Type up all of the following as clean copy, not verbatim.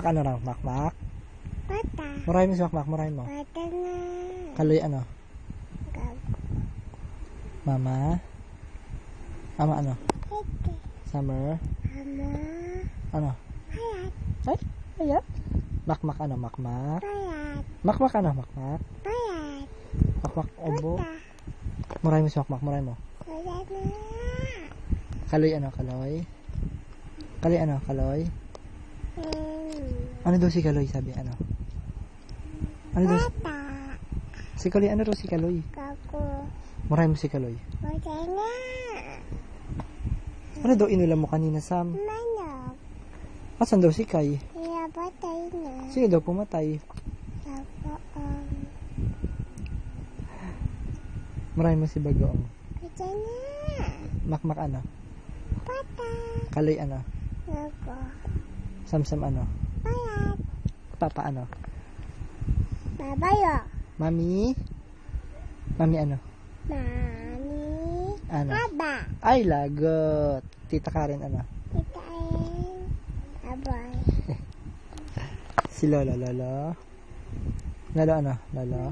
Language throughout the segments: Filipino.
Ano raw? Makmak? Bata. Murahin mo si Makmak. Murahin mo. Bata na. Kaloy ano? Gago. Mama? Ama ano? Hete. Summer? Ama. Ano? Payat. Ay, ayat. Makmak ano? Makmak? Payat. Makmak ano? Makmak? Payat. Makmak obo? Bata. Murahin mo si Makmak. Murahin mo. Bata na. Kaloy ano? Kaloy? Kaloy ano? Kaloy? Hmm. Ano daw si Kaloy? Sabi ano? Ano daw? Bata. Si Kaloy, ano daw si Kaloy? Gago. Murahin mo si Kaloy. Bata na. Ano daw inulam mo kanina, Sam? Manok. Asan daw si Kai? Kaya patay na. Sino daw pumatay? Gago. Murahin mo si Bagoong. Bata na. Makmak ano? Bata. Kaloy ano? Gago. Samsam ano? Payat. Papa ano? Babayo. Mami? Mami ano? Mami. Ano? Aba. Ay, lagot. Tita Karen ano? Kitain. Abay. Si Lolo, Lolo? Lolo ano? Lolo?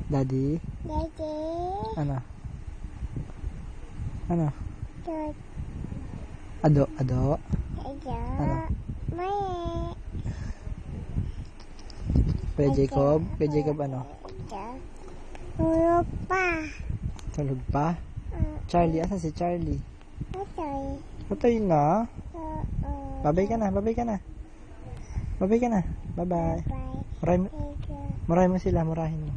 Daddy? Dede. Ano? Ano? Tut. Ado, Ado? Ayo. Ano? Mae. Kuya Jacob? Kuya Jacob ano? Tulog pa. Tulog pa? Charlie, asan si Charlie? Patay. Patay na? Oo. Babay ka na, babay ka na. Babay ka na. Bye-bye. Bye. Murahin mo, Thank you. murahin mo sila, murahin mo.